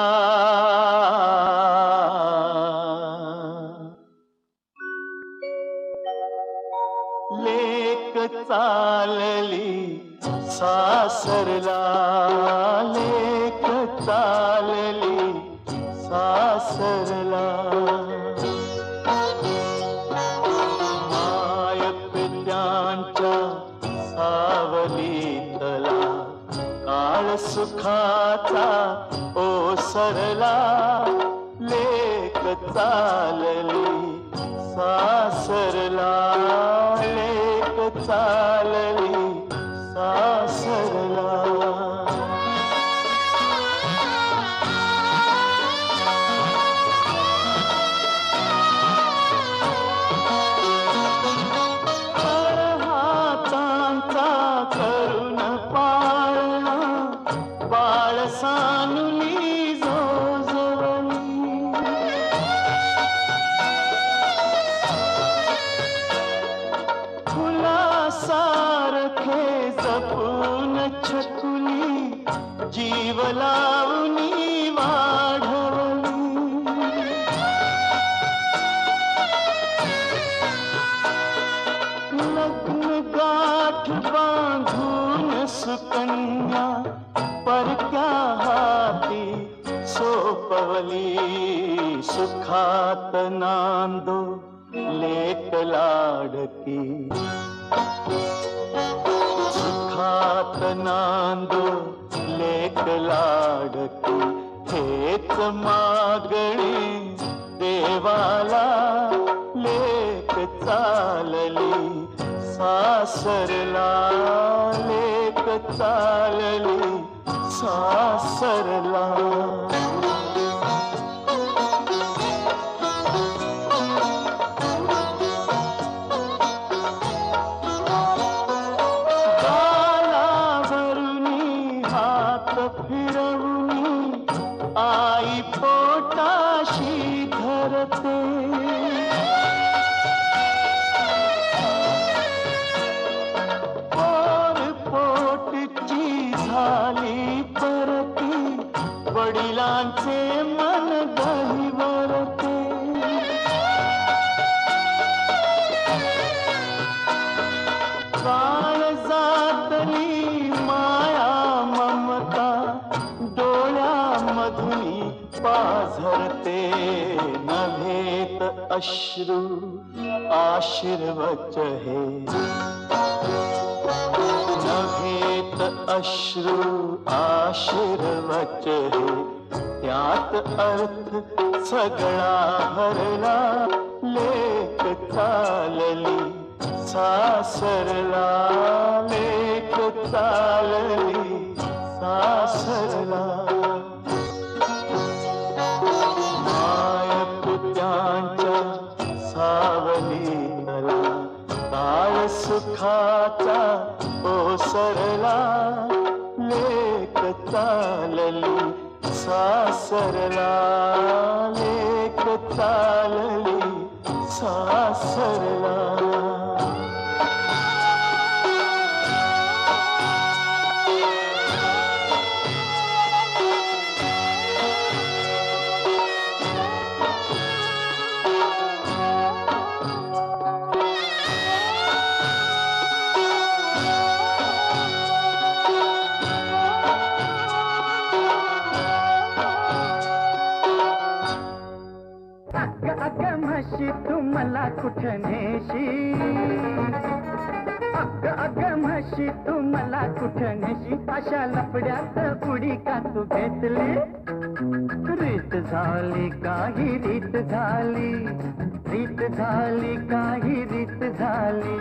लेक चालली सासरला लेक चालली सासरला माय पित्यांच्या सावलीतला काळ सुखाचा ओसरला लेक चालली सासरला लेक चालली सासरला हातांचा करून पाळणा बाळ सानुली जोजवली फुलासारखे जपून छकुली जीव लावणी वाढवली लग्न गाठ बांधून सुकन्या परक्या हाती सोपवली सुखात नांदो लेक लाडकी सुखात नांदो लेक लाडकी हेच मागणी देवाला लेक चालली सासरला लेक चालली सासरला फिरवणी आई पोटाशी धरते पोर पोटची झाली परती वडिलांचे मन गहिवरते काळजातली माया ममता डोळ्यामधुनी पाझरते नभेत अश्रू आशीर्वच हे नभेत अश्रू आशीर्वच हे त्यात अर्थ सगळा भरला लेक चालली सासरला लेक चालली सासरला माय पुत्यांच्या सावलीला काळ सुखाचा ओसरला लेक चालली सासरला लेक चालली सासरला नेशी अग अग म्हशी तू मला कुठं नेशी अशा लपड्यात उडी का तू घेतली रीत झाली काही रीत झाली रीत झाली काही रीत झाली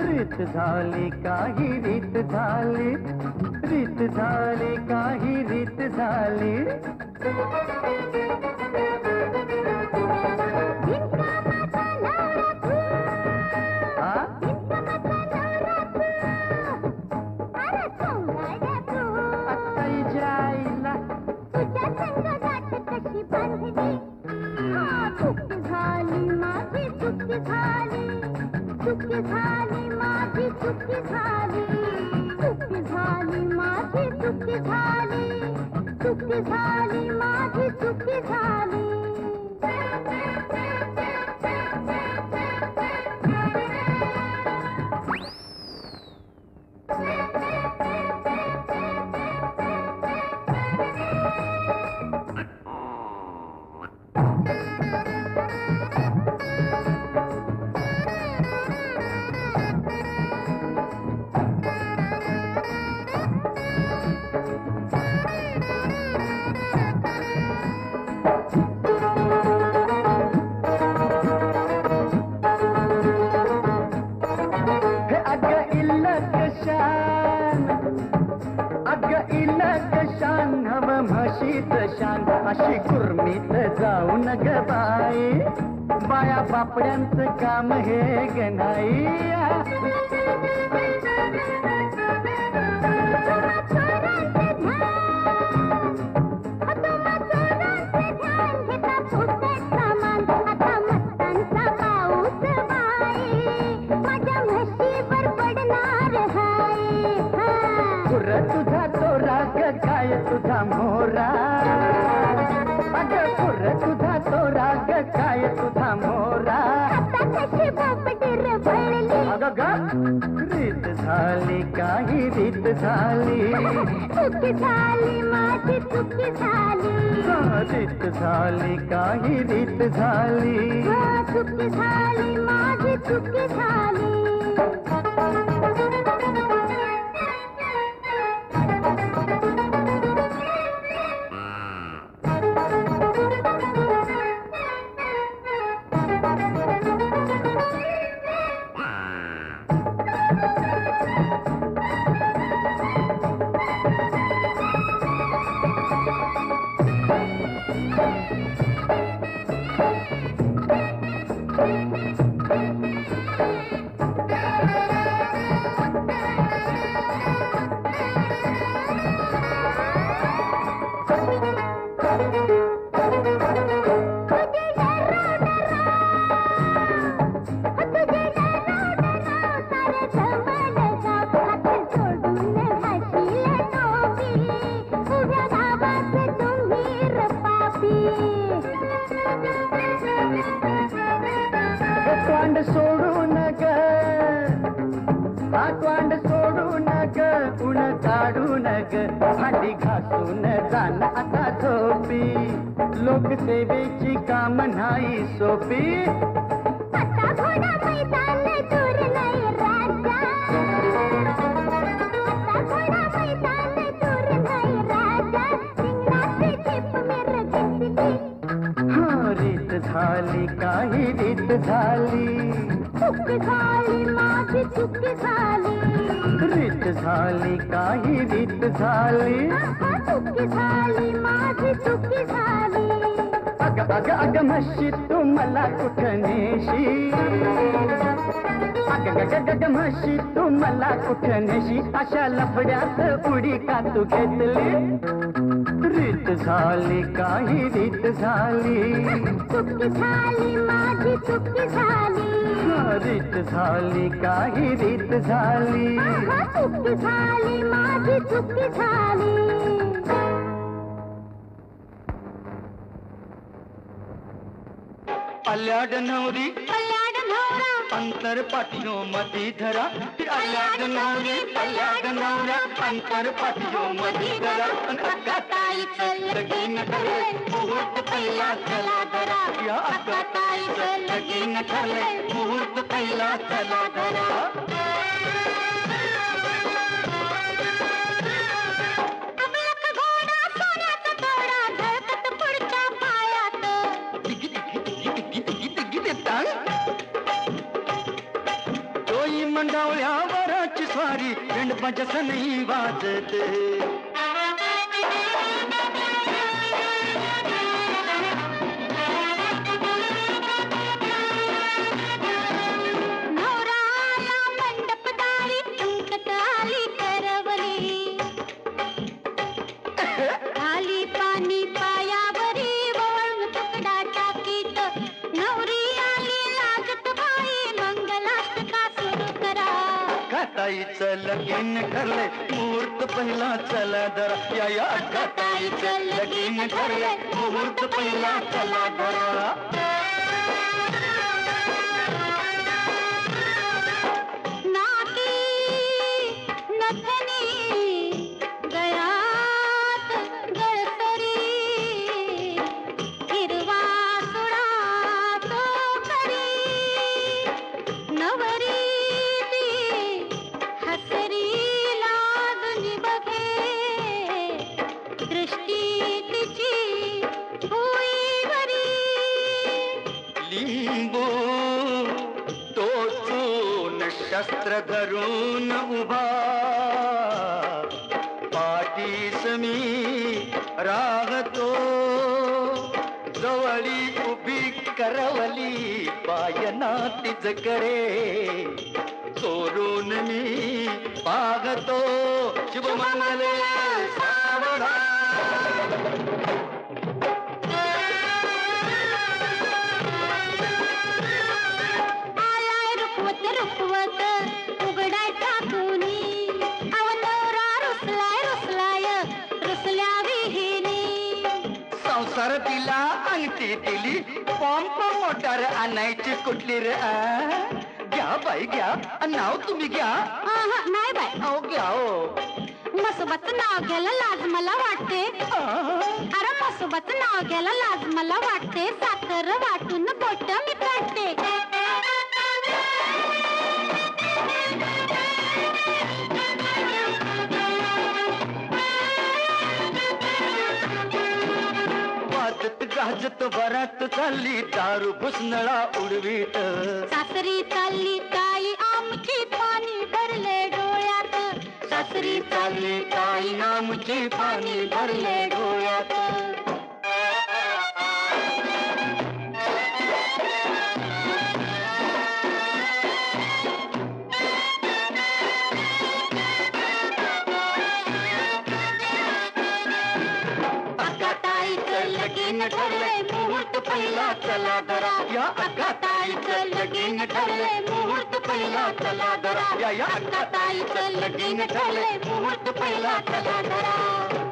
रीत झाली काही रीत झाली रीत झाली काही रीत झाली अशी कुर्मीत जाऊ नग बाई बाया बापड्यांचं काम हे गणाई तुझा तो राग काय तुझा मोरा तुझा तो राग काय तुझा मोरा रीत झाली काही रीत झाली चुकी झाली माझी चुकी झाली रीत झाली काही रीत झाली चुकी झाली माझी चुकी झाली लोकसेवेची काम नाही सोपी आता घोडा मैदान दूर नाही राजा आता घोडा मैदान दूर नाही राजा रिंगणाची झेप मेर घेतली रीत झाली काही रीत झाली चुकी झाली माझी चुकी झाली रीत झाली काही रीत झाली चुकी झाली माझी चुकी झाली अग अग अग म्हशी तू मला कुठं नेशी अग अग अग म्हशी तू मला कुठं नेशी अशा लफड्यात उडी का तू घेतली रीत झाली काही रीत झाली चुकी झाली माझी चुकी झाली रीत झाली काही रीत झाली चुकी झाली माझी चुकी झाली पल्ल्याड नवरी पल्ल्याड नवरा अंतर पाठीयो मधी धरा आल्या गनवरी पल्ल्या गनवऱ्या अंतर पाठीयो मधी धरा अक्काताईचं लगीन ठरलंय मुहूर्त पहिला चला धरा या अक्काताईचं लगीन ठरलंय मुहूर्त पहिला चला धरा अबलक घोडा सोन्याचा तोडा धडकत पुढच्या पायात तोई मंडावल्या वराची स्वारी विंडपाच्या सनई वाजत नवराला मंडपदारी तुमकत आली करवली आली पाणी पायावरी वळून तुकडा टाकीत नवरी आली लागत बाई मंगलाष्टका सुरू करा अक्काताईचं लगीन ठरलंय मुहूर्त पहिला चला धरा या अक्काताईचं लगीन ठरलंय मुहूर्त पहिला चला धरा नाकी नथनी गळ्यात गळसरी हिरवा सुळा तो करी नवरी ती हसरी लागली बघे दृष्टी तिची भुईवरी लिंबू टोचून शस्त्र धरून उभा पाठीस मी राहतो जवळी उभी करवली पायना तिज करे चोरून मी पाहतो शुभमंगले सावधान आलाय रुखवत रुखवत उघडाय टाकूनी अव नवरा रुसलाय रुसल्या विहिनी संसार दिला अंगठी दिली पंप मोटार आणायची कुठली रे घ्या बाई घ्या नाव तुम्ही घ्या नाही बाय अहो घ्या हो मसोबाचं नाव घ्यायला लाज मला वाटते अरे मसोबाचं नाव घ्यायला लाज मला वाटते साखर वाटून बोट मी काढते वाजत गाजत वरात चालली दारू भुसनळा उडवीत सासरी चालली ताई आमची पाणी भरले डोळ्यात सासरी चालली ताई आमची पाणी भरले डोळ्यात अक्काताईचं लगीन ठरलंय मुहूर्त पहिला चला धरा या अक्काताईचं लगीन ठरलंय मुहूर्त पहिला चला धरा या अक्काताईचं लगीन ठरलंय मुहूर्त पहिला चला धरा